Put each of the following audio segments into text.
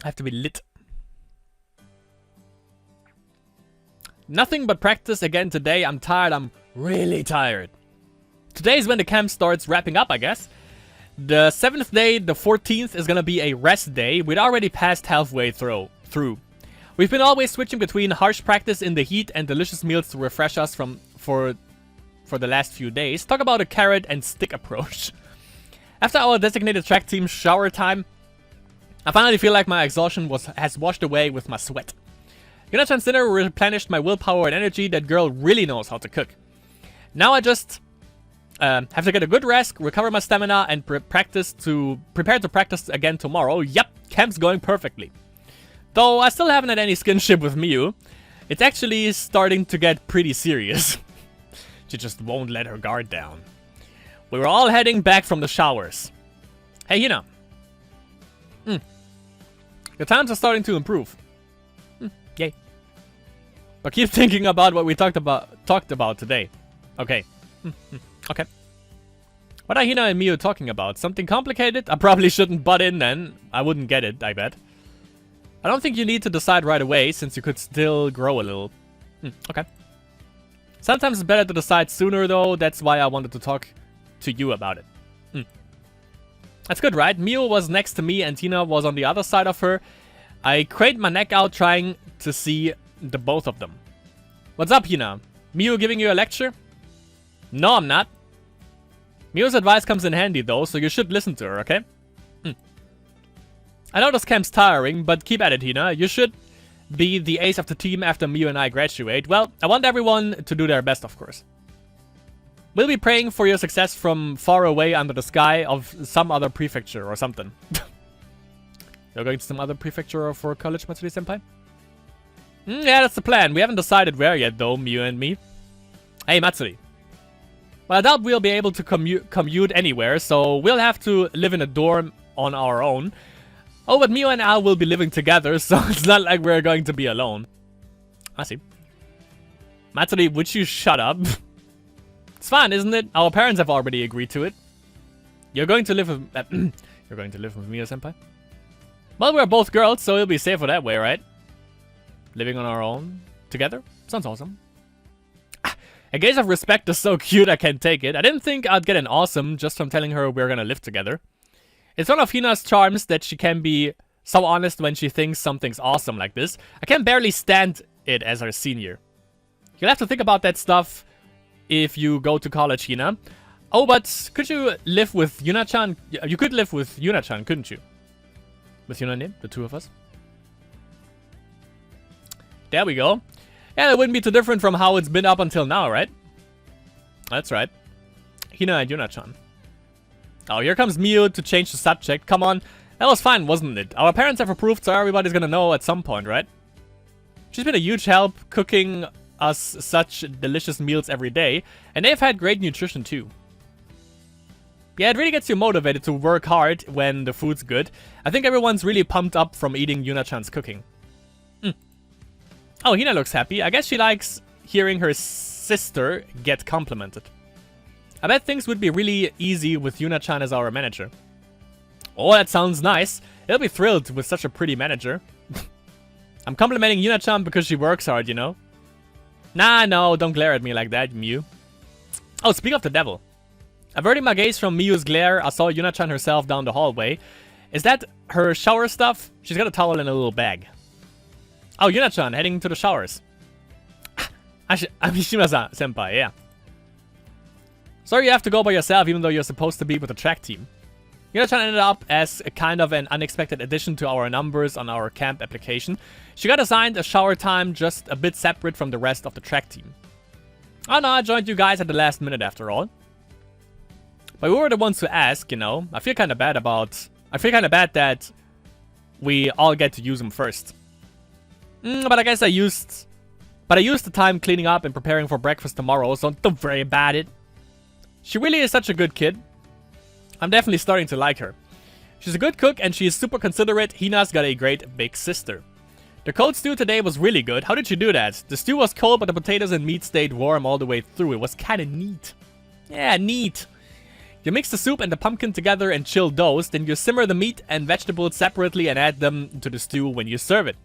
I have to be lit. Nothing but practice again today. I'm tired. I'm really tired. Today is when the camp starts wrapping up, I guess. The 7th day, the 14th, is gonna be a rest day. We'd already passed halfway through. We've been always switching between harsh practice in the heat and delicious meals to refresh us for the last few days. Talk about a carrot and stick approach. After our designated track team shower time, I finally feel like my exhaustion has washed away with my sweat. Yuna-chan's dinner replenished my willpower and energy. That girl really knows how to cook. Now I just have to get a good rest, recover my stamina, and prepare to practice again tomorrow. Yep, camp's going perfectly. Though I still haven't had any skinship with Miu. It's actually starting to get pretty serious. She just won't let her guard down. We were all heading back from the showers. Hey, Hina. Your times are starting to improve. Yay. But keep thinking about what we talked about today. Okay. Okay. What are Hina and Miu talking about? Something complicated? I probably shouldn't butt in then. I wouldn't get it, I bet. I don't think you need to decide right away, since you could still grow a little. Okay. Sometimes it's better to decide sooner, though. That's why I wanted to talk to you about it. That's good, right? Miu was next to me and Tina was on the other side of her. I craned my neck out trying to see the both of them. What's up, Hina? Miu giving you a lecture? No, I'm not. Miu's advice comes in handy, though, so you should listen to her, okay? I know this camp's tiring, but keep at it, Hina. You should be the ace of the team after Miu and I graduate. Well, I want everyone to do their best, of course. We'll be praying for your success from far away under the sky of some other prefecture or something. You're going to some other prefecture for college, Matsuri-senpai? Yeah, that's the plan. We haven't decided where yet, though, Miu and me. Hey, Matsuri. Well, I doubt we'll be able to commute anywhere, so we'll have to live in a dorm on our own. Oh, but Miu and I will be living together, so it's not like we're going to be alone. I see. Matsuri, would you shut up? It's fine, isn't it? Our parents have already agreed to it. You're going to live with... You're going to live with Miu-senpai? Well, we're both girls, so it'll be safer that way, right? Living on our own? Together? Sounds awesome. A gaze of respect is so cute, I can't take it. I didn't think I'd get an awesome just from telling her we're gonna live together. It's one of Hina's charms that she can be so honest when she thinks something's awesome like this. I can barely stand it as her senior. You'll have to think about that stuff if you go to college, Hina. Oh, but could you live with Yuna-chan? You could live with Yuna-chan, couldn't you? With Yuna-ne, the two of us. There we go. Yeah, that wouldn't be too different from how it's been up until now, right? That's right. Hina and Yuna-chan. Oh, here comes Miu to change the subject. Come on. That was fine, wasn't it? Our parents have approved, so everybody's gonna know at some point, right? She's been a huge help cooking us such delicious meals every day. And they've had great nutrition, too. Yeah, it really gets you motivated to work hard when the food's good. I think everyone's really pumped up from eating Yuna-chan's cooking. Oh, Hina looks happy. I guess she likes hearing her sister get complimented. I bet things would be really easy with Yuna-chan as our manager. Oh, that sounds nice. He'll be thrilled with such a pretty manager. I'm complimenting Yuna-chan because she works hard, you know? Nah, no, don't glare at me like that, Miu. Oh, speak of the devil. Averting my gaze from Miu's glare, I saw Yuna-chan herself down the hallway. Is that her shower stuff? She's got a towel in a little bag. Oh, Yuna-chan, heading to the showers. Mishima-san, senpai, yeah. Sorry you have to go by yourself, even though you're supposed to be with the track team. Yuna-chan ended up as a kind of an unexpected addition to our numbers on our camp application. She got assigned a shower time just a bit separate from the rest of the track team. Oh no, I joined you guys at the last minute after all. But we were the ones to ask, you know. I feel kind of bad that we all get to use them first. But I guess I used the time cleaning up and preparing for breakfast tomorrow, so don't worry about it. She really is such a good kid. I'm definitely starting to like her. She's a good cook and she is super considerate. Hina's got a great big sister. The cold stew today was really good. How did you do that? The stew was cold, but the potatoes and meat stayed warm all the way through. It was kind of neat. Yeah, neat. You mix the soup and the pumpkin together and chill those, then you simmer the meat and vegetables separately and add them to the stew when you serve it.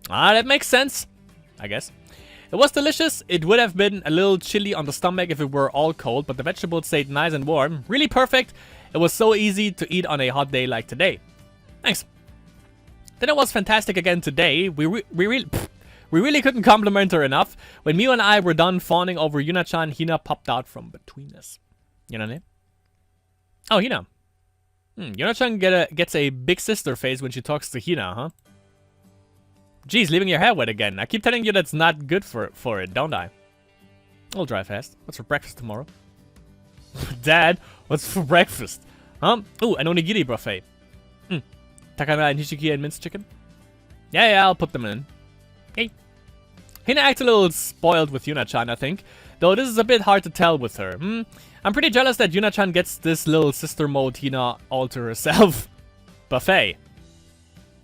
Ah, that makes sense, I guess. It was delicious. It would have been a little chilly on the stomach if it were all cold, but the vegetables stayed nice and warm. Really perfect. It was so easy to eat on a hot day like today. Thanks. Then it was fantastic again today. We really couldn't compliment her enough. When Miu and I were done fawning over Yuna-chan, Hina popped out from between us. You know what I mean? Oh, Hina. Yuna-chan gets a big sister face when she talks to Hina, huh? Geez, leaving your hair wet again. I keep telling you that's not good for it, don't I? I'll drive fast. What's for breakfast tomorrow? Dad, what's for breakfast? Ooh, an onigiri buffet. Takana and Hishiki and minced chicken? Yeah, I'll put them in. Hey. Hina acts a little spoiled with Yuna-chan, I think. Though this is a bit hard to tell with her. I'm pretty jealous that Yuna-chan gets this little sister mode Hina all to herself. Buffet.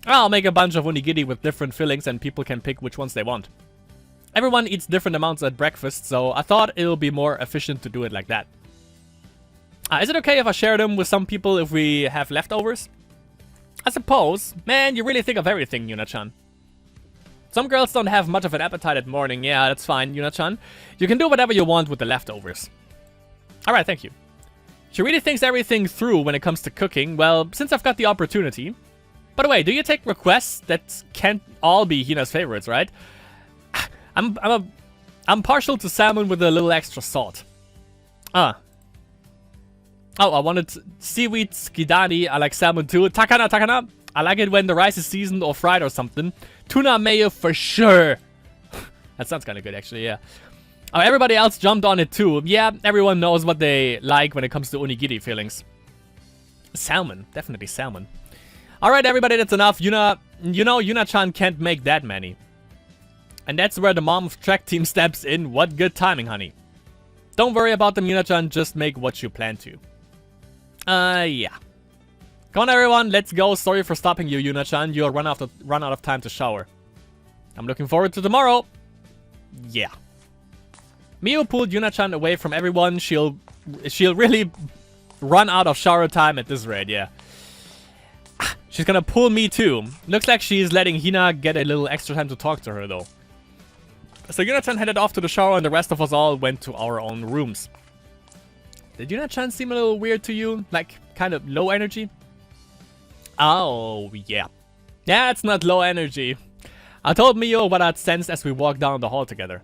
I'll make a bunch of onigiri with different fillings and people can pick which ones they want. Everyone eats different amounts at breakfast, so I thought it'll be more efficient to do it like that. Is it okay if I share them with some people if we have leftovers? I suppose. Man, you really think of everything, Yuna-chan. Some girls don't have much of an appetite at morning. Yeah, that's fine, Yuna-chan. You can do whatever you want with the leftovers. Alright, thank you. She really thinks everything through when it comes to cooking. Well, since I've got the opportunity... By the way, do you take requests that can't all be Hina's favorites, right? I'm partial to salmon with a little extra salt. Oh, I wanted seaweed skidani. I like salmon too. Takana. I like it when the rice is seasoned or fried or something. Tuna mayo for sure. That sounds kind of good, actually, yeah. Oh, everybody else jumped on it too. Yeah, everyone knows what they like when it comes to onigiri fillings. Salmon. Definitely salmon. Alright, everybody, that's enough. Yuna-chan can't make that many. And that's where the mom of track team steps in. What good timing, honey. Don't worry about them, Yuna-chan. Just make what you plan to. Yeah. Come on, everyone. Let's go. Sorry for stopping you, Yuna-chan. You'll run out of time to shower. I'm looking forward to tomorrow. Yeah. Miu pulled Yuna-chan away from everyone. She'll really run out of shower time at this rate, yeah. She's gonna pull me too. Looks like she's letting Hina get a little extra time to talk to her, though. So Yuna-chan headed off to the shower and the rest of us all went to our own rooms. Did Yuna-chan seem a little weird to you? Like, kind of low energy? Oh, yeah. Yeah, it's not low energy. I told Miu what I'd sensed as we walked down the hall together.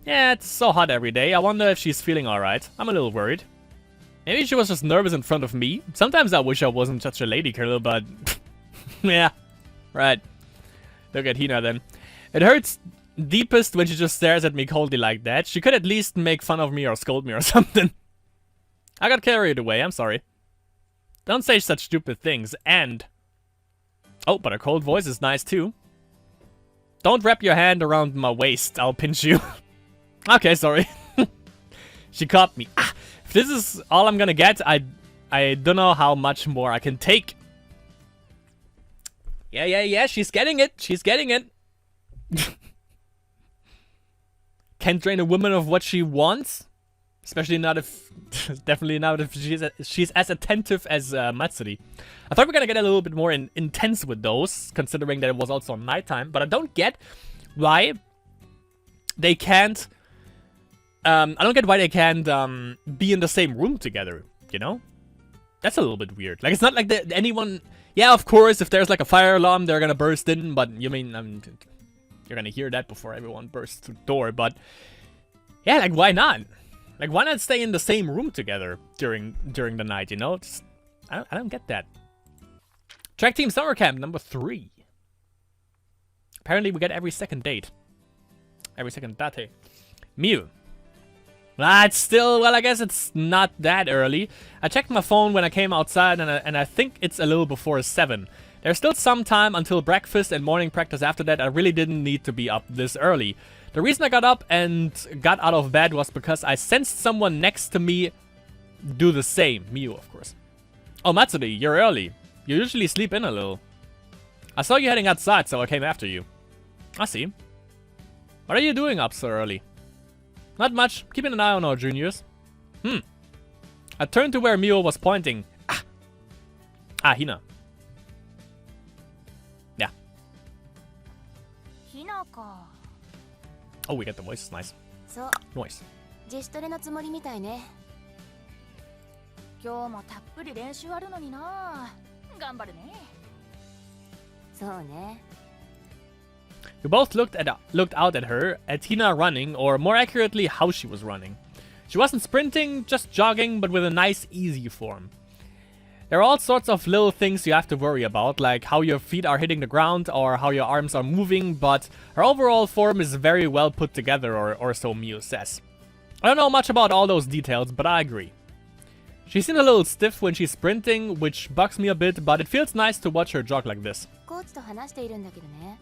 Yeah, it's so hot every day. I wonder if she's feeling alright. I'm a little worried. Maybe she was just nervous in front of me. Sometimes I wish I wasn't such a lady killer, but... yeah. Right. Look at Hina then. It hurts deepest when she just stares at me coldly like that. She could at least make fun of me or scold me or something. I got carried away, I'm sorry. Don't say such stupid things, and... Oh, but her cold voice is nice too. Don't wrap your hand around my waist, I'll pinch you. Okay, sorry. She caught me. If this is all I'm gonna get, I don't know how much more I can take. Yeah, she's getting it. She's getting it. Can't drain a woman of what she wants. Especially not if... definitely not if she's as attentive as Matsuri. I thought we were gonna get a little bit more intense with those, considering that it was also nighttime. But I don't get why they can't... I don't get why they can't be in the same room together, you know? That's a little bit weird. Like, it's not like anyone... Yeah, of course, if there's like a fire alarm, they're gonna burst in, but you mean... you're gonna hear that before everyone bursts through the door, but... Yeah, like, why not? Like, why not stay in the same room together during the night, you know? Just, I don't get that. Track Team Summer Camp number 3. Apparently, we get every second date. Every second date. Miu. It's still, well, I guess it's not that early. I checked my phone when I came outside, and I think it's a little before 7. There's still some time until breakfast and morning practice after that. I really didn't need to be up this early. The reason I got up and got out of bed was because I sensed someone next to me do the same. Miu, of course. Oh, Matsuri, you're early. You usually sleep in a little. I saw you heading outside, so I came after you. I see. What are you doing up so early? Not much. Keeping an eye on our juniors. I turned to where Mio was pointing. Ah, Hina. Yeah. Oh, we get the voice. Nice. Noise. 自主トレのつもりみたいね。今日もたっぷり練習あるのにな。頑張るね。そうね。We both looked out at her, at Hina running, or more accurately, how she was running. She wasn't sprinting, just jogging, but with a nice, easy form. There are all sorts of little things you have to worry about, like how your feet are hitting the ground or how your arms are moving, but her overall form is very well put together, or so Miu says. I don't know much about all those details, but I agree. She seems a little stiff when she's sprinting, which bugs me a bit, but it feels nice to watch her jog like this. コーチと話しているんだけどね。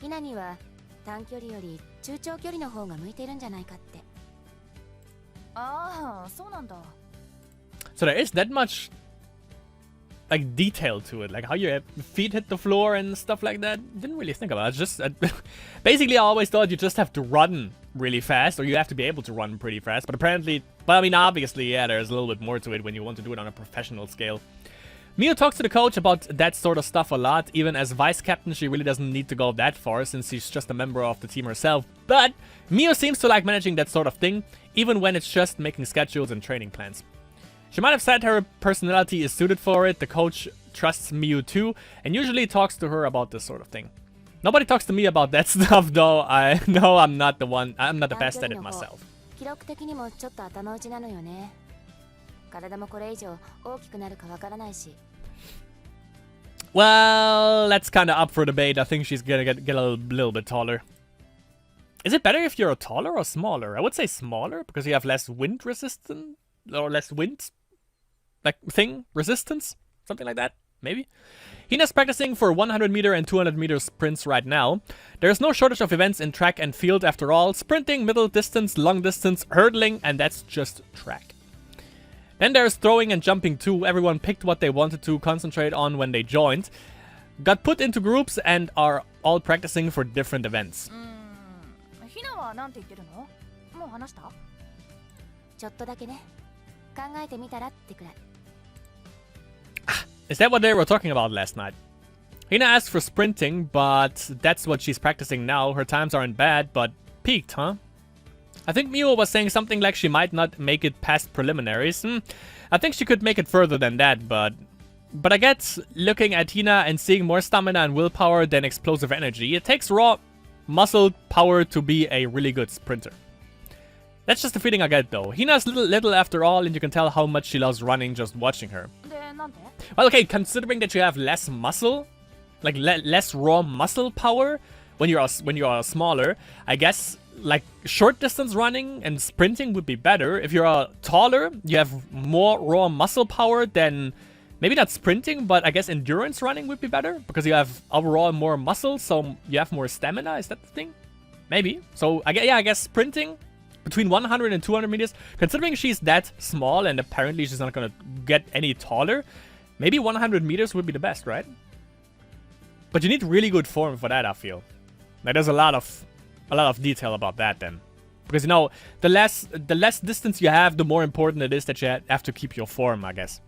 ひなには短距離より中長距離の方が向いてるんじゃないかって。ああ、そうなんだ。So there is that much like detail to it, like how your feet hit the floor and stuff like that. Didn't really think about it. Just basically, I always thought you just have to run really fast, or you have to be able to run pretty fast. But apparently, well, I mean, obviously, yeah, there's a little bit more to it when you want to do it on a professional scale. Mio talks to the coach about that sort of stuff a lot. Even as vice captain, she really doesn't need to go that far since she's just a member of the team herself. But Mio seems to like managing that sort of thing, even when it's just making schedules and training plans. She might have said her personality is suited for it. The coach trusts Mio too, and usually talks to her about this sort of thing. Nobody talks to me about that stuff, though. I know I'm not the one. I'm not the best at it myself. 記録的にもちょっと頭打ちなのよね。体もこれ以上大きくなるかわからないし。Well, that's kind of up for debate. I think she's gonna get a little bit taller. Is it better if you're taller or smaller? I would say smaller because you have less wind resistance or less wind like thing resistance, something like that. Maybe. Hina's practicing for 100-meter and 200-meter sprints right now. There's no shortage of events in track and field after all. Sprinting, middle distance, long distance, hurdling, and that's just track. Then there's throwing and jumping too. Everyone picked what they wanted to concentrate on when they joined. Got put into groups and are all practicing for different events. ひなはなんて言ってるの？もう話した？ちょっとだけね。考えてみたらってくらい。Is that what they were talking about last night? Hina asked for sprinting, but that's what she's practicing now. Her times aren't bad, but peaked, huh? I think Mio was saying something like she might not make it past preliminaries. I think she could make it further than that, but I guess looking at Hina and seeing more stamina and willpower than explosive energy, it takes raw muscle power to be a really good sprinter. That's just the feeling I get though. Hina's little after all, and you can tell how much she loves running just watching her. Well, okay, considering that you have less muscle, like less raw muscle power when you are smaller, I guess like short distance running and sprinting would be better. If you're taller, you have more raw muscle power, then maybe not sprinting, but I guess endurance running would be better because you have overall more muscle, so you have more stamina. Is that the thing? Maybe. So I guess sprinting between 100 and 200 meters, considering she's that small and apparently she's not gonna get any taller, maybe 100 meters would be the best, right? But you need really good form for that, I feel. Like there's a lot of detail about that then. Because, you know, the less distance you have, the more important it is that you have to keep your form, I guess.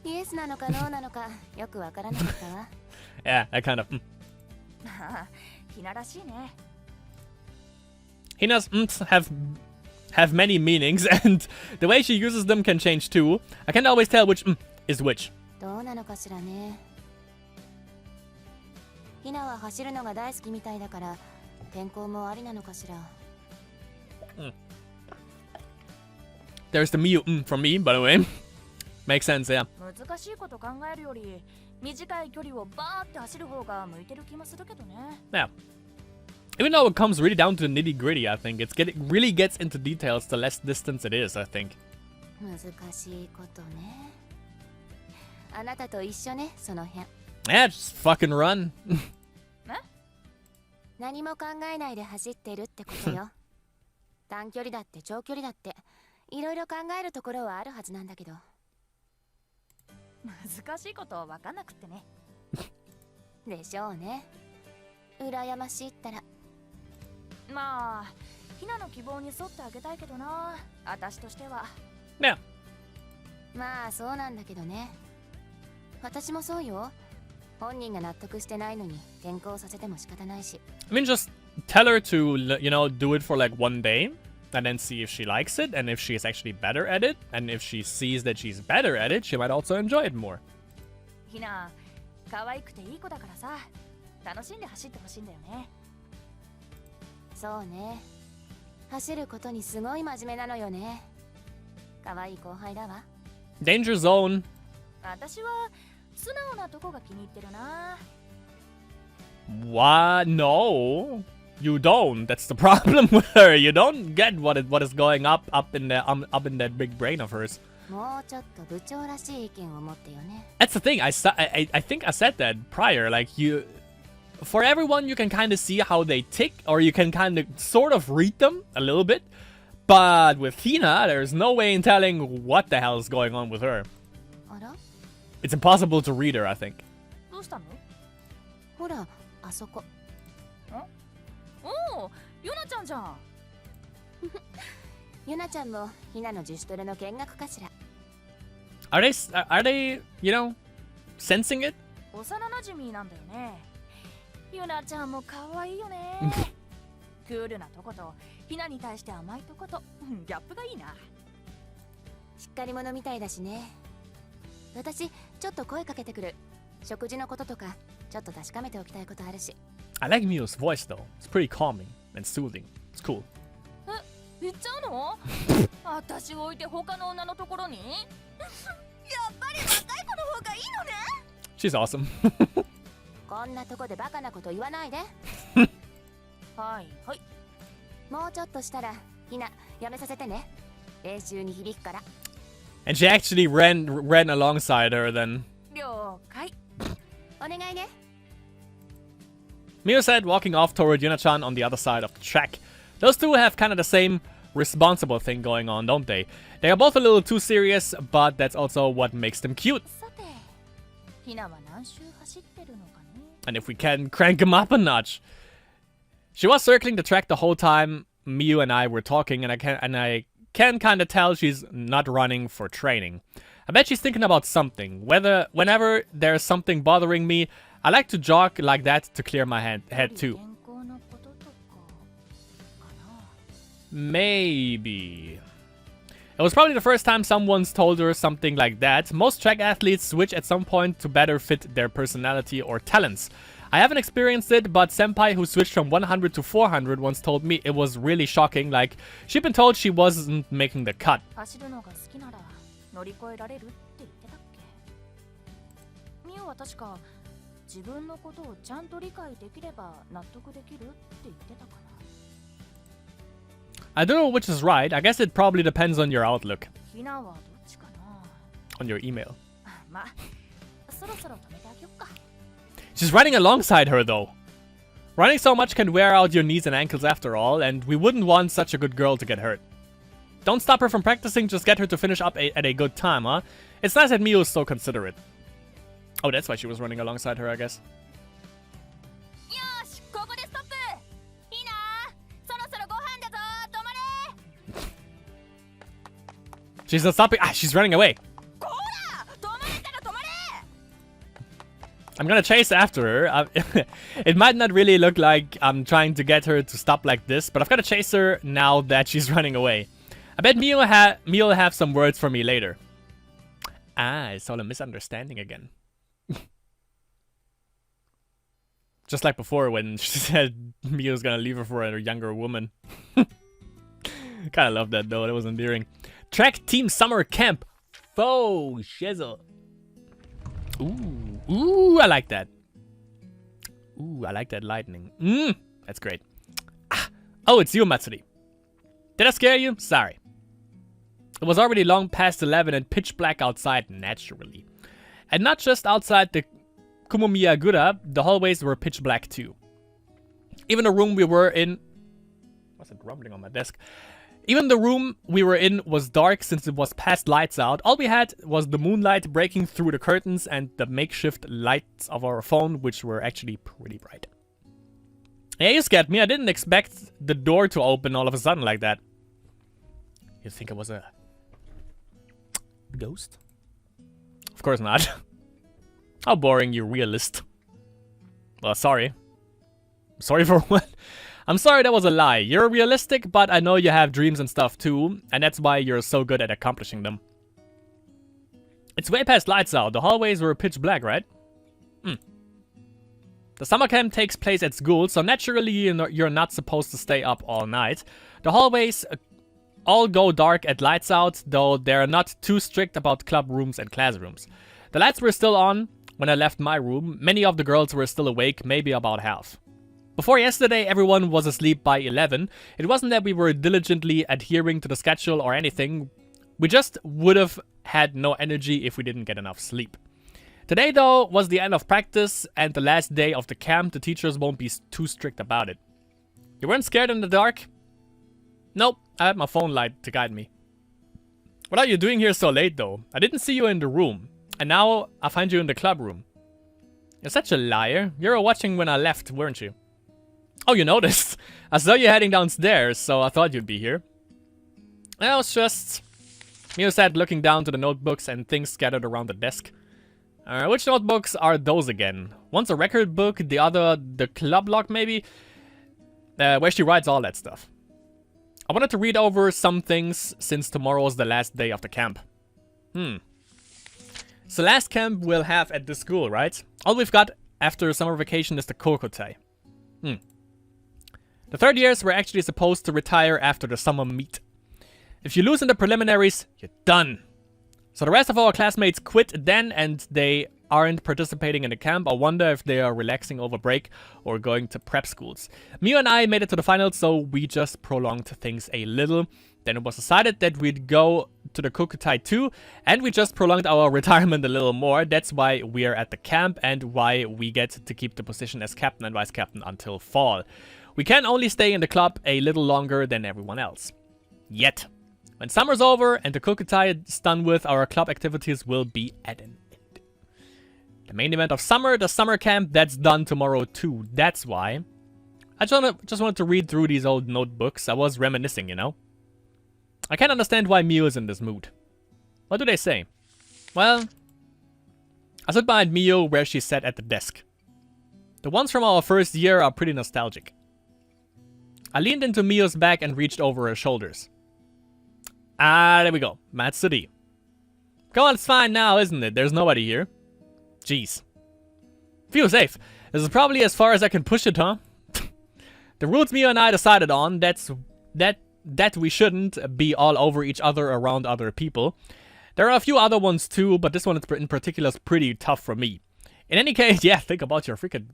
Yeah, I kind of... Hina's have many meanings, and the way she uses them can change too. I can't always tell which is which. There's the Miu from me, by the way. Makes sense, yeah. Yeah. Even though it comes really down to the nitty-gritty, I think. Really gets into details the less distance it is, I think. Yeah, just fucking run. ひなの希望に沿ってあげたいけどな、私としては。Yeah. まあそうなんだけどね。私もそうよ。本人が納得してないのに転校させても仕方ないし。I mean, just tell her to, you know, do it for like 1 day and then see if she likes it and if she is actually better at it. And if she sees that she's better at it, she might also enjoy it more. ひな、可愛くていい子だからさ、楽しんで走ってほしいんだよね。そうね。走ることにすごい真面目なのよね。可愛い後輩だわ。Danger zone. 私は素直なとこが気に入ってるな。What? No, you don't. That's the problem with her. You don't get what is going up in that big brain of hers. もうちょっと部長らしい意見を持ってよね。That's the thing. I think I said that prior. Like for everyone, you can kind of see how they tick, or you can kind of sort of read them a little bit. But with Hina, there's no way in telling what the hell is going on with her. あら? It's impossible to read her, I think. どうしたの? ほら、あそこ。おお、ユナちゃんじゃん。ユナちゃんもヒナの自主トレの見学かしら。Are they, you know, sensing it? 幼馴染なんだよね。ユナちゃんも可愛いよね。クールなとことヒナに対して甘いとことギャップがいいな。しっかり者みたいだしね。私ちょっと声かけてくる。食事のこととかちょっと確かめておきたいことあるし。I like Mio's voice though. It's pretty calming and soothing. It's cool. 行っちゃうの？私を置いて他の女のところに？やっぱり若い子の方がいいのね。She's awesome. こんなとこでバカなこと言わないで。はいはい。もうちょっとしたらひなやめさせてね。練習に響くから。And she actually ran alongside her then. 了解。お願いね。Mio said, walking off toward Yuna-chan on the other side of the track. Those two have kind of the same responsible thing going on, don't they? They are both a little too serious, but that's also what makes them cute. And if we can crank him up a notch. She was circling the track the whole time Miu and I were talking, and I can kind of tell she's not running for training. I bet she's thinking about something. Whenever there's something bothering me, I like to jog like that to clear my head too. Maybe. It was probably the first time someone's told her something like that. Most track athletes switch at some point to better fit their personality or talents. I haven't experienced it, but Senpai who switched from 100 to 400 once told me it was really shocking, like she'd been told she wasn't making the cut. I don't know which is right. I guess it probably depends on your outlook. On your email. She's running alongside her though. Running so much can wear out your knees and ankles after all, and we wouldn't want such a good girl to get hurt. Don't stop her from practicing, just get her to finish up at a good time, huh? It's nice that Miu is so considerate. Oh, that's why she was running alongside her, I guess. She's not stopping. Ah, she's running away. I'm gonna chase after her. It might not really look like I'm trying to get her to stop like this, but I've gotta chase her now that she's running away. I bet Miu will have some words for me later. Ah, it's all a misunderstanding again. Just like before when she said Miu's gonna leave her for a younger woman. Kinda love that though, that was endearing. Track Team Summer Camp. Faux shizzle. Ooh, I like that. Ooh, I like that lightning. That's great. Ah, oh, it's you, Matsuri. Did I scare you? Sorry. It was already long past 11 and pitch black outside, naturally. And not just outside the Kumomiyagura, the hallways were pitch black too. Even the room we were in... What's it rumbling on my desk? Even the room we were in was dark since it was past lights out. All we had was the moonlight breaking through the curtains and the makeshift lights of our phone, which were actually pretty bright. Yeah, you scared me. I didn't expect the door to open all of a sudden like that. You think it was a ghost? Of course not. How boring, you realist. Well, sorry. Sorry for what? I'm sorry that was a lie. You're realistic, but I know you have dreams and stuff too, and that's why you're so good at accomplishing them. It's way past lights out. The hallways were pitch black, right? The summer camp takes place at school, so naturally you're not supposed to stay up all night. The hallways all go dark at lights out, though they're not too strict about club rooms and classrooms. The lights were still on when I left my room. Many of the girls were still awake, maybe about half. Before yesterday, everyone was asleep by 11. It wasn't that we were diligently adhering to the schedule or anything. We just would have had no energy if we didn't get enough sleep. Today, though, was the end of practice and the last day of the camp. The teachers won't be too strict about it. You weren't scared in the dark? Nope, I had my phone light to guide me. What are you doing here so late, though? I didn't see you in the room. And now I find you in the club room. You're such a liar. You were watching when I left, weren't you? Oh, you noticed. I saw you heading downstairs, so I thought you'd be here. I was just... Mio sat looking down to the notebooks and things scattered around the desk. Which notebooks are those again? One's a record book, the other the club log maybe? Where she writes all that stuff. I wanted to read over some things since tomorrow's the last day of the camp. So last camp we'll have at this school, right? All we've got after summer vacation is the Kokotai. The third years were actually supposed to retire after the summer meet. If you lose in the preliminaries, you're done. So the rest of our classmates quit then and they aren't participating in the camp. I wonder if they are relaxing over break or going to prep schools. Mio and I made it to the finals, so we just prolonged things a little. Then it was decided that we'd go to the Kokutai too, and we just prolonged our retirement a little more. That's why we're at the camp and why we get to keep the position as captain and vice captain until fall. We can only stay in the club a little longer than everyone else. Yet. When summer's over and the Kokutai is done with, our club activities will be at an end. The main event of summer, the summer camp, that's done tomorrow too. That's why. I just wanted to read through these old notebooks. I was reminiscing, you know. I can't understand why Mio is in this mood. What do they say? Well, I stood behind Mio where she sat at the desk. The ones from our first year are pretty nostalgic. I leaned into Mio's back and reached over her shoulders. Ah, there we go. Matsuri. Come on, it's fine now, isn't it? There's nobody here. Jeez. Feel safe. This is probably as far as I can push it, huh? The rules Mio and I decided on, that we shouldn't be all over each other around other people. There are a few other ones too, but this one in particular is pretty tough for me. In any case, yeah, think about your freaking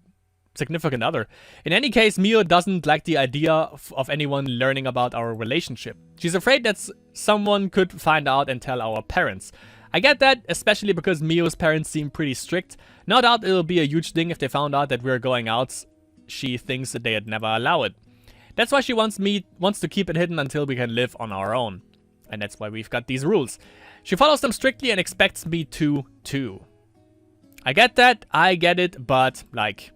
significant other. In any case, Mio doesn't like the idea of anyone learning about our relationship. She's afraid that someone could find out and tell our parents. I get that, especially because Mio's parents seem pretty strict. No doubt it'll be a huge thing if they found out that we're going out. She thinks that they'd never allow it. That's why she wants to keep it hidden until we can live on our own. And that's why we've got these rules. She follows them strictly and expects me to, too. I get that, I get it, but, like...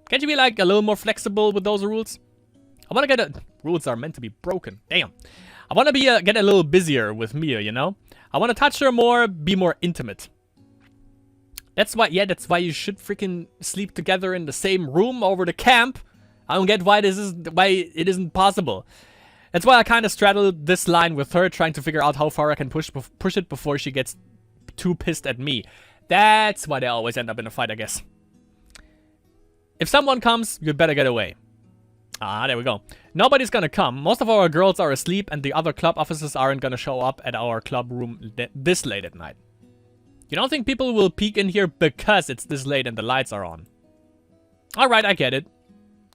Can't you be, like, a little more flexible with those rules? I want to get rules are meant to be broken. Damn. I want to get a little busier with Mia, you know? I want to touch her more, be more intimate. That's why you should freaking sleep together in the same room over the camp. I don't get why it isn't possible. That's why I kind of straddled this line with her, trying to figure out how far I can push it before she gets too pissed at me. That's why they always end up in a fight, I guess. If someone comes, you'd better get away. Ah, there we go. Nobody's gonna come. Most of our girls are asleep and the other club officers aren't gonna show up at our club room this late at night. You don't think people will peek in here because it's this late and the lights are on? Alright, I get it.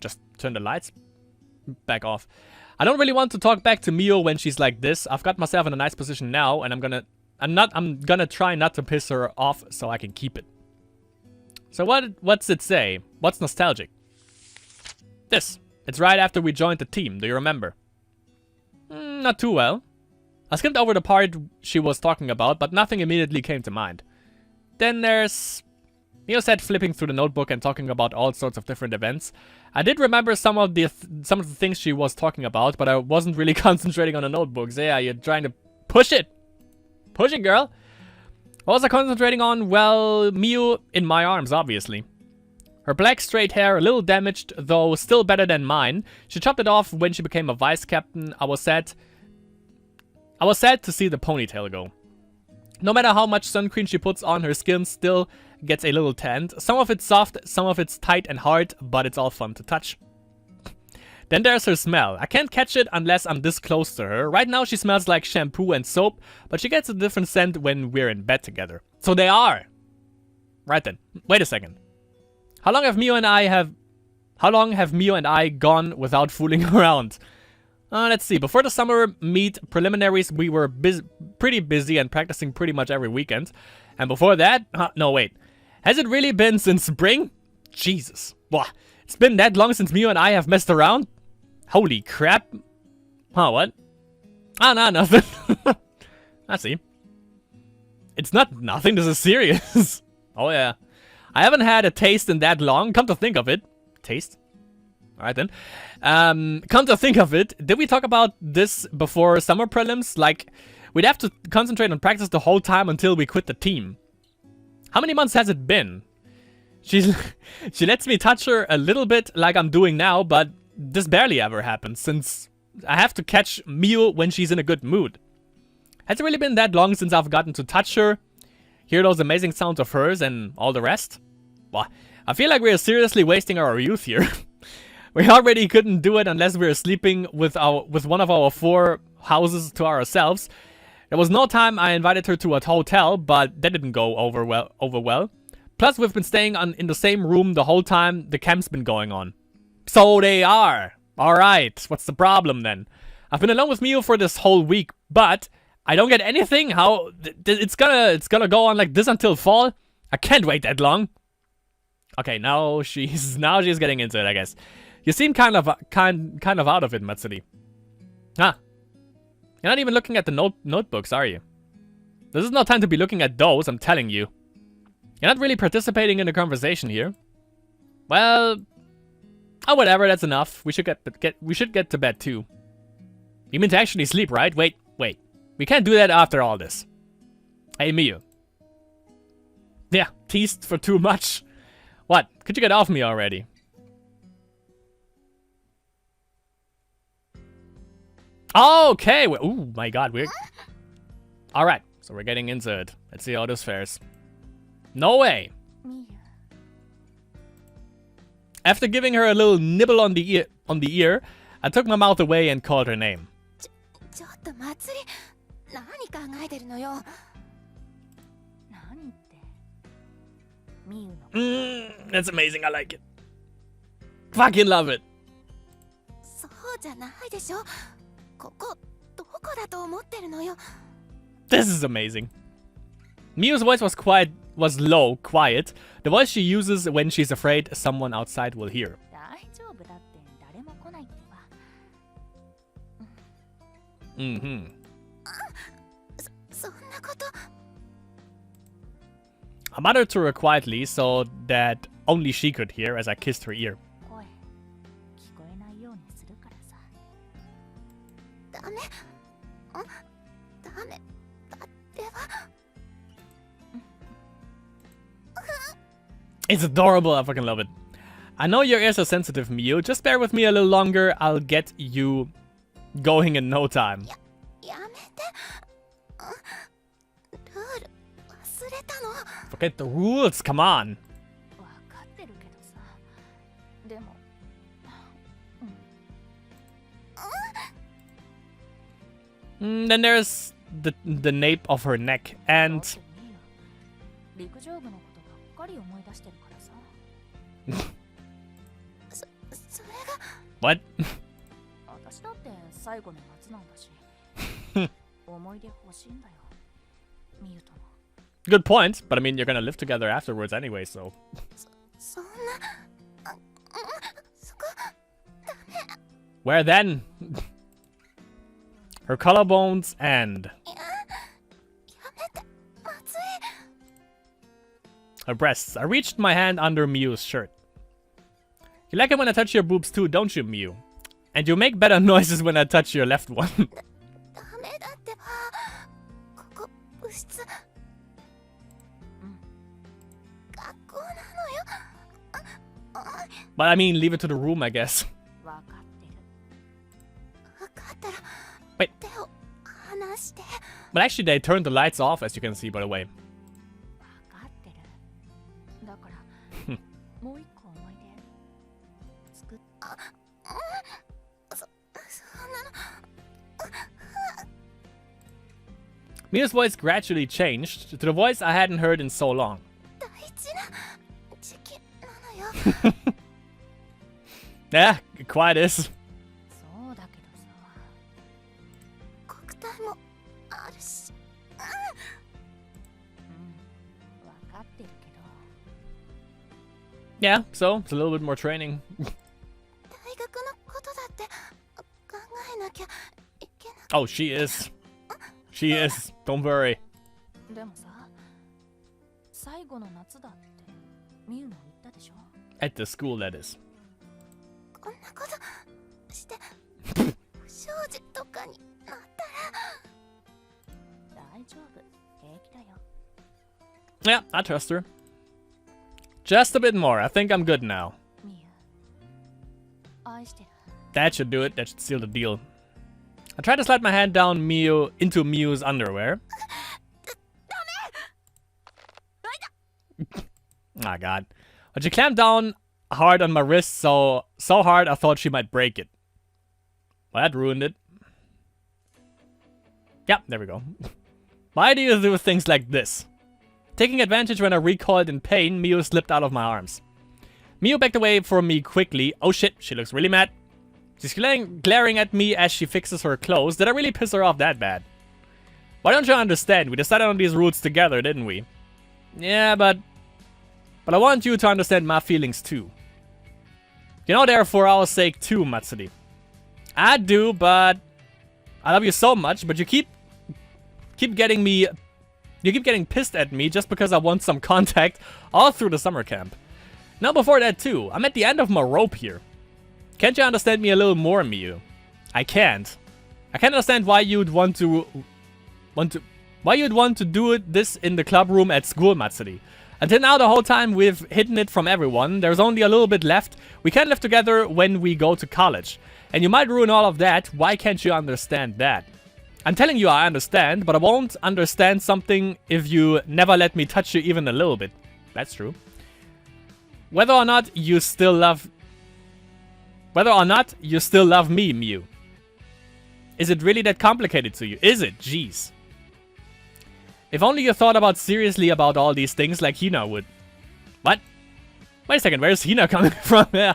Just turn the lights back off. I don't really want to talk back to Mio when she's like this. I've got myself in a nice position now and I'm gonna try not to piss her off so I can keep it. So what's it say? What's nostalgic? This. It's right after we joined the team. Do you remember? Not too well. I skimmed over the part she was talking about, but nothing immediately came to mind. Then there's Mio said, flipping through the notebook and talking about all sorts of different events. I did remember some of the things she was talking about, but I wasn't really concentrating on the notebooks. Yeah, you're trying to push it. Push it, girl. What was I concentrating on? Well, Miu in my arms, obviously. Her black straight hair, a little damaged, though still better than mine. She chopped it off when she became a vice captain. I was sad to see the ponytail go. No matter how much sun cream she puts on, her skin still gets a little tanned. Some of it's soft, some of it's tight and hard, but it's all fun to touch. Then there's her smell. I can't catch it unless I'm this close to her. Right now she smells like shampoo and soap, but she gets a different scent when we're in bed together. So they are. Right then. Wait a second. How long have Mio and I gone without fooling around? Let's see. Before the summer meet preliminaries, we were pretty busy and practicing pretty much every weekend. And before that, no wait. Has it really been since spring? Jesus. Wow. It's been that long since Mio and I have messed around? Holy crap. Huh, what? Ah, no, nothing. I see. It's not nothing, this is serious. Oh yeah. I haven't had a taste in that long, come to think of it. Taste? Alright then. Come to think of it, did we talk about this before summer prelims? Like, we'd have to concentrate on practice the whole time until we quit the team. How many months has it been? She lets me touch her a little bit like I'm doing now, but this barely ever happens since I have to catch Mio when she's in a good mood. Has it really been that long since I've gotten to touch her, hear those amazing sounds of hers and all the rest? Well, I feel like we're seriously wasting our youth here. We already couldn't do it unless we were sleeping with one of our 4 houses to ourselves. There was no time I invited her to a hotel, but that didn't go over well. Plus, we've been staying in the same room the whole time the camp's been going on. So they are. Alright, what's the problem then? I've been alone with Mio for this whole week, but I don't get anything? How? It's gonna go on like this until fall? I can't wait that long. Okay, now she's getting into it, I guess. You seem kind of out of it, Matsuri. Huh. You're not even looking at the notebooks, are you? This is no time to be looking at those, I'm telling you. You're not really participating in the conversation here. Well, oh whatever, that's enough. We should get to bed too. You mean to actually sleep, right? Wait. We can't do that after all this. Hey, Miu. Yeah, teased for too much. What? Could you get off me already? Okay. Oh my god, we're... Alright, so we're getting into it. Let's see how this fares. No way. After giving her a little nibble on the ear, I took my mouth away and called her name. That's amazing, I like it. Fucking love it. This is amazing. Miu's voice was low, quiet. The voice she uses when she's afraid someone outside will hear. Mm-hmm. I muttered to her quietly so that only she could hear as I kissed her ear. It's adorable, I fucking love it. I know your ears are sensitive, Miu. Just bear with me a little longer, I'll get you going in no time. Forget the rules, come on. Then there's the nape of her neck and... What? Good point, but I mean, you're gonna live together afterwards anyway, so... Where then? Her collarbones and... Her breasts. I reached my hand under Miu's shirt. You like it when I touch your boobs too, don't you, Miu? And you make better noises when I touch your left one. ダメだってば。ここ部室。学校なのよ。But I mean, leave it to the room, I guess. わかってる。わかったら。 Wait. 手を離して。 But actually, they turned the lights off, as you can see, by the way. わかってる。だから、もう一個思い出。作っ。そんなの。 Mia's voice gradually changed to the voice I hadn't heard in so long. 大事な時期なのよ。 Yeah, quite is. そうだけどさ。国体もあるし。わかってるけど。 Yeah, so it's a little bit more training. 大学のことだって考えなきゃいけな。 Oh, she is. She is. Don't worry. でもさ、最後の夏だってミュウも言ったでしょ。 At the school, that is. こんなことして不祥事とかになったら大丈夫、平気だよ。 Yeah, I trust her. Just a bit more. I think I'm good now. ミュウ、愛してる。 That should do it. That should seal the deal. I tried to slide my hand down into Miu's underwear. Oh god. But she clamped down hard on my wrist so hard I thought she might break it. Well, that ruined it. Yeah, there we go. Why do you do things like this? Taking advantage when I recoiled in pain, Miu slipped out of my arms. Miu backed away from me quickly. Oh shit, she looks really mad. She's glaring at me as she fixes her clothes. Did I really piss her off that bad? Why don't you understand? We decided on these routes together, didn't we? Yeah, but I want you to understand my feelings too. You know they're for our sake too, Matsuri. I do, but I love you so much, but you keep getting pissed at me just because I want some contact all through the summer camp. Now before that too, I'm at the end of my rope here. Can't you understand me a little more, Miu? I can't. I can't understand why you'd want to do this in the club room at school, Matsuri. Until now, the whole time we've hidden it from everyone. There's only a little bit left. We can't live together when we go to college. And you might ruin all of that. Why can't you understand that? I'm telling you I understand, but I won't understand something if you never let me touch you even a little bit. That's true. Whether or not you still love me, Miu. Is it really that complicated to you? Is it? Jeez. If only you thought seriously about all these things like Hina would. What? Wait a second, where's Hina coming from? Yeah.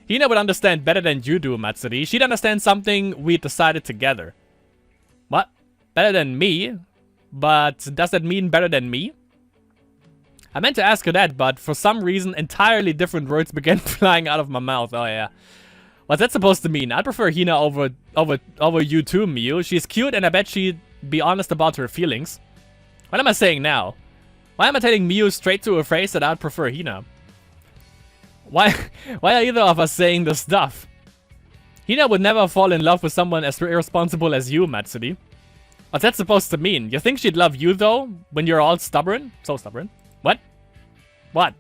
Hina would understand better than you do, Matsuri. She'd understand something we decided together. What? Better than me? But does that mean better than me? I meant to ask her that, but for some reason, entirely different words began flying out of my mouth. Oh yeah. What's that supposed to mean? I prefer Hina over you too, Miu. She's cute, and I bet she'd be honest about her feelings. What am I saying now? Why am I telling Miu straight to her face that I'd prefer Hina? Why are either of us saying this stuff? Hina would never fall in love with someone as irresponsible as you, Matsuri. What's that supposed to mean? You think she'd love you, though, when you're all stubborn? So stubborn. What? What?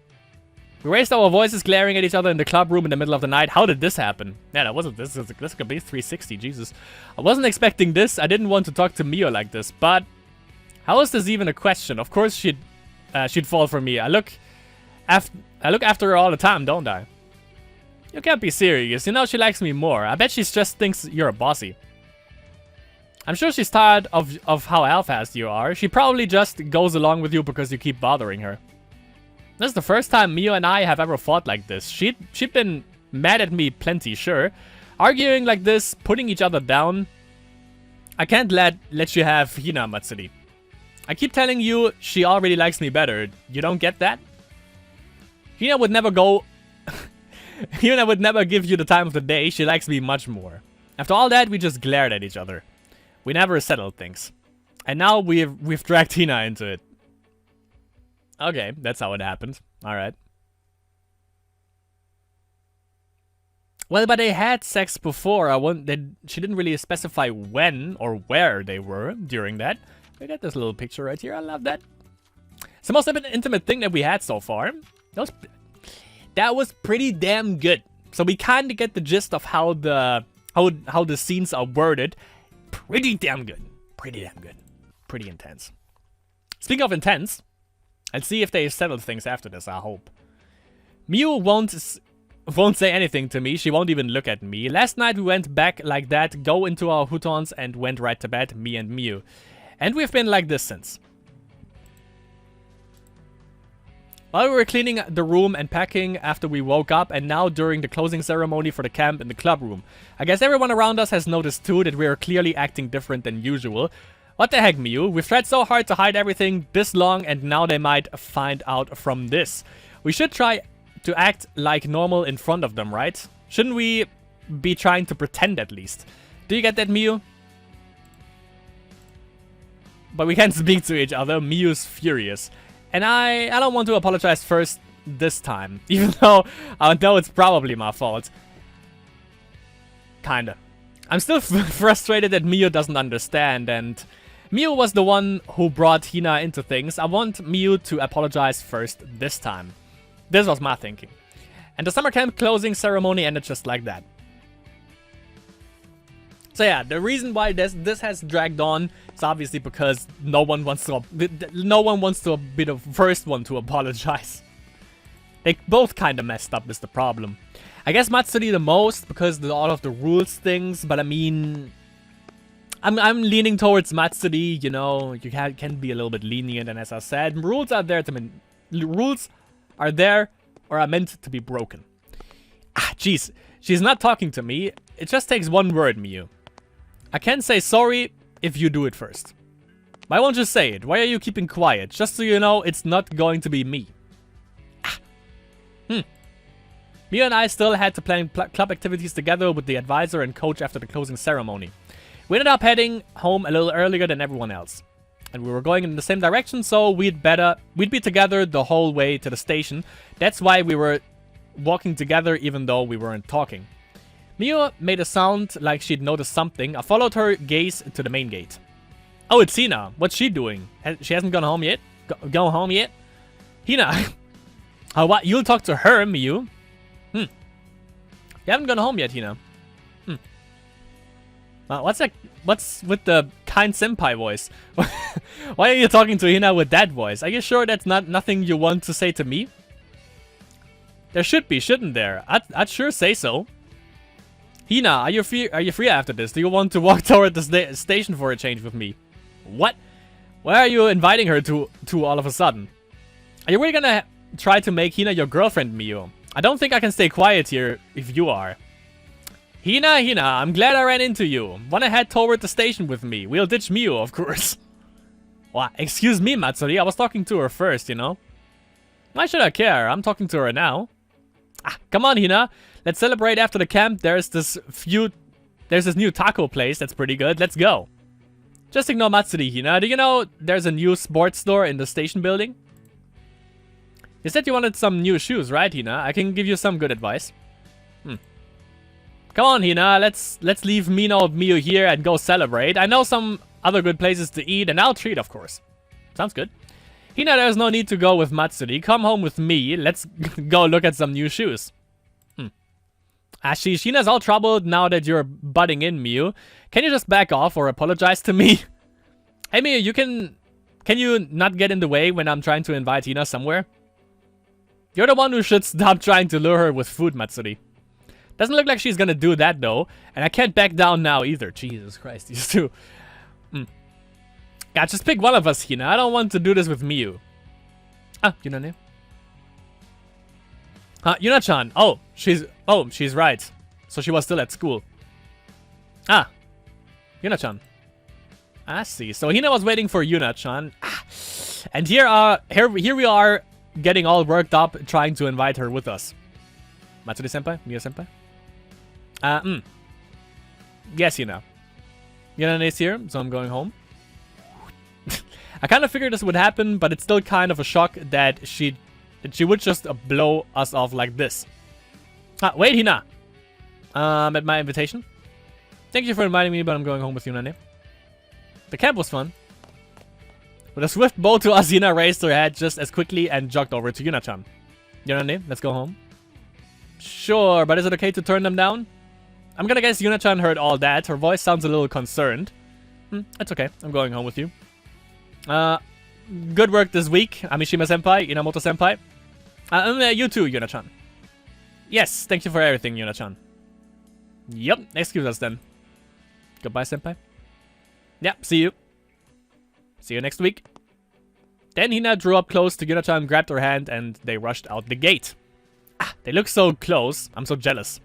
We raised our voices glaring at each other in the club room in the middle of the night. How did this happen? Yeah, that wasn't this. This could be 360, Jesus. I wasn't expecting this. I didn't want to talk to Mio like this, but how is this even a question? Of course she'd fall for me. I look after her all the time, don't I? You can't be serious. You know she likes me more. I bet she just thinks you're a bossy. I'm sure she's tired of how half-assed you are. She probably just goes along with you because you keep bothering her. This is the first time Mio and I have ever fought like this. She'd been mad at me plenty, sure. Arguing like this, putting each other down. I can't let you have Hina, Matsuri. I keep telling you she already likes me better. You don't get that? Hina would never go... Hina would never give you the time of the day. She likes me much more. After all that, we just glared at each other. We never settled things. And now we've dragged Hina into it. Okay, that's how it happened. Alright. Well, but they had sex before. She didn't really specify when or where they were during that. We got this little picture right here. I love that. It's the most intimate thing that we had so far. That was pretty damn good. So we kind of get the gist of how the scenes are worded. Pretty damn good. Pretty damn good. Pretty intense. Speaking of intense, let's see if they settle things after this. I hope. Miu won't say anything to me. She won't even look at me. Last night we went back like that, go into our futons and went right to bed, me and Miu. And we've been like this since. While we were cleaning the room and packing after we woke up, and now during the closing ceremony for the camp in the club room. I guess everyone around us has noticed too that we are clearly acting different than usual. What the heck, Miu? We've tried so hard to hide everything this long, and now they might find out from this. We should try to act like normal in front of them, right? Shouldn't we be trying to pretend at least? Do you get that, Miu? But we can't speak to each other. Miu's furious. And I don't want to apologize first this time. Even though I know it's probably my fault. Kinda. I'm still frustrated that Miu doesn't understand, and Miu was the one who brought Hina into things. I want Miu to apologize first this time. This was my thinking. And the summer camp closing ceremony ended just like that. So yeah, the reason why this has dragged on is obviously because no one wants to be the first one to apologize. They both kind of messed up is the problem. I guess Matsuri the most because of all of the rules things, but I mean, I'm leaning towards Matsuri. You know, you can be a little bit lenient, and as I said, rules are there or are meant to be broken. Ah, jeez, she's not talking to me. It just takes one word, Miu. I can say sorry if you do it first. Why won't you say it? Why are you keeping quiet? Just so you know, it's not going to be me. Ah. Miu and I still had to plan club activities together with the advisor and coach after the closing ceremony. We ended up heading home a little earlier than everyone else. And we were going in the same direction, so we'd be together the whole way to the station. That's why we were walking together even though we weren't talking. Miu made a sound like she'd noticed something. I followed her gaze to the main gate. Oh, it's Hina. What's she doing? She hasn't gone home yet? Go home yet? Hina. What? You'll talk to her, Miu? You haven't gone home yet, Hina. What's that? What's with the kind senpai voice? Why are you talking to Hina with that voice? Are you sure that's nothing you want to say to me? There should be, shouldn't there? I'd sure say so. Hina, are you free after this? Do you want to walk toward the station for a change with me? What? Why are you inviting her to all of a sudden? Are you really gonna try to make Hina your girlfriend, Miu? I don't think I can stay quiet here if you are. Hina, I'm glad I ran into you. Wanna head toward the station with me? We'll ditch Miu, of course. What? Excuse me, Matsuri. I was talking to her first, you know? Why should I care? I'm talking to her now. Come on, Hina. Let's celebrate after the camp. There's this new taco place that's pretty good. Let's go. Just ignore Matsuri, Hina. Do you know there's a new sports store in the station building? You said you wanted some new shoes, right, Hina? I can give you some good advice. Come on, Hina. Let's leave mean old Miu here and go celebrate. I know some other good places to eat, and I'll treat, of course. Sounds good. Hina, there's no need to go with Matsuri. Come home with me. Let's go look at some new shoes. Shina's all troubled now that you're butting in, Miu. Can you just back off or apologize to me? Hey, Miu, can you not get in the way when I'm trying to invite Hina somewhere? You're the one who should stop trying to lure her with food, Matsuri. Doesn't look like she's gonna do that, though. And I can't back down now, either. Jesus Christ, these two. Yeah, just pick one of us, Hina. I don't want to do this with Miu. Yuna-ne? Yuna-chan. Oh, she's right. So she was still at school. Yuna-chan. I see. So Hina was waiting for Yuna-chan. And here we are getting all worked up trying to invite her with us. Matsuri-senpai? Miu-senpai? Yes, Hina. Yuna-ne is here, so I'm going home. I kind of figured this would happen, but it's still kind of a shock that she would just blow us off like this. Ah, wait, Hina. At my invitation. Thank you for inviting me, but I'm going home with Yunane. The camp was fun. With a swift bow to us, Hina raised her head just as quickly and jogged over to Yuna-chan. Yunane, let's go home. Sure, but is it okay to turn them down? I'm gonna guess Yuna-chan heard all that. Her voice sounds a little concerned. It's okay. I'm going home with you. Good work this week, Amishima-senpai, Inamoto-senpai. You too, Yuna-chan. Yes, thank you for everything, Yuna-chan. Yep, excuse us then. Goodbye, senpai. Yep, see you. See you next week. Then Hina drew up close to Yuna-chan, grabbed her hand, and they rushed out the gate. Ah, they look so close. I'm so jealous.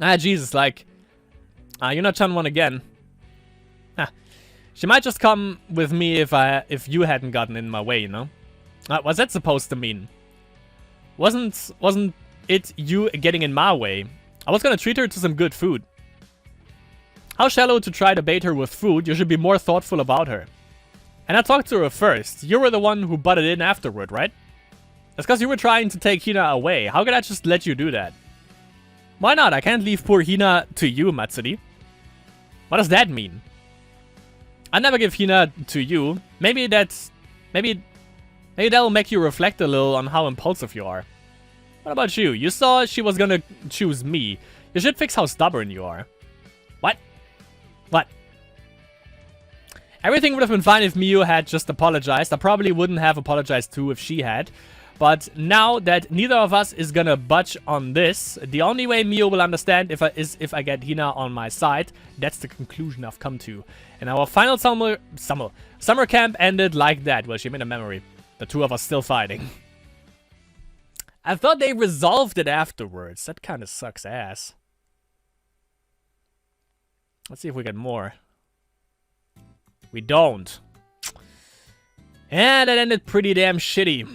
Ah, Jesus, like... Yuna-chan won again. Ah, she might just come with me if you hadn't gotten in my way, you know? What's that supposed to mean? Wasn't it you getting in my way? I was gonna treat her to some good food. How shallow to try to bait her with food. You should be more thoughtful about her. And I talked to her first. You were the one who butted in afterward, right? That's because you were trying to take Hina away. How could I just let you do that? Why not? I can't leave poor Hina to you, Matsuri. What does that mean? I'd never give Hina to you. Maybe that'll make you reflect a little on how impulsive you are. What about you? You saw she was gonna choose me. You should fix how stubborn you are. What? What? Everything would have been fine if Miyu had just apologized. I probably wouldn't have apologized too if she had. But now that neither of us is gonna budge on this, the only way Miyu will understand is if I get Hina on my side. That's the conclusion I've come to. And our final summer camp ended like that. Well, she made a memory. The two of us still fighting. I thought they resolved it afterwards. That kind of sucks ass. Let's see if we get more. We don't. Yeah, that ended pretty damn shitty.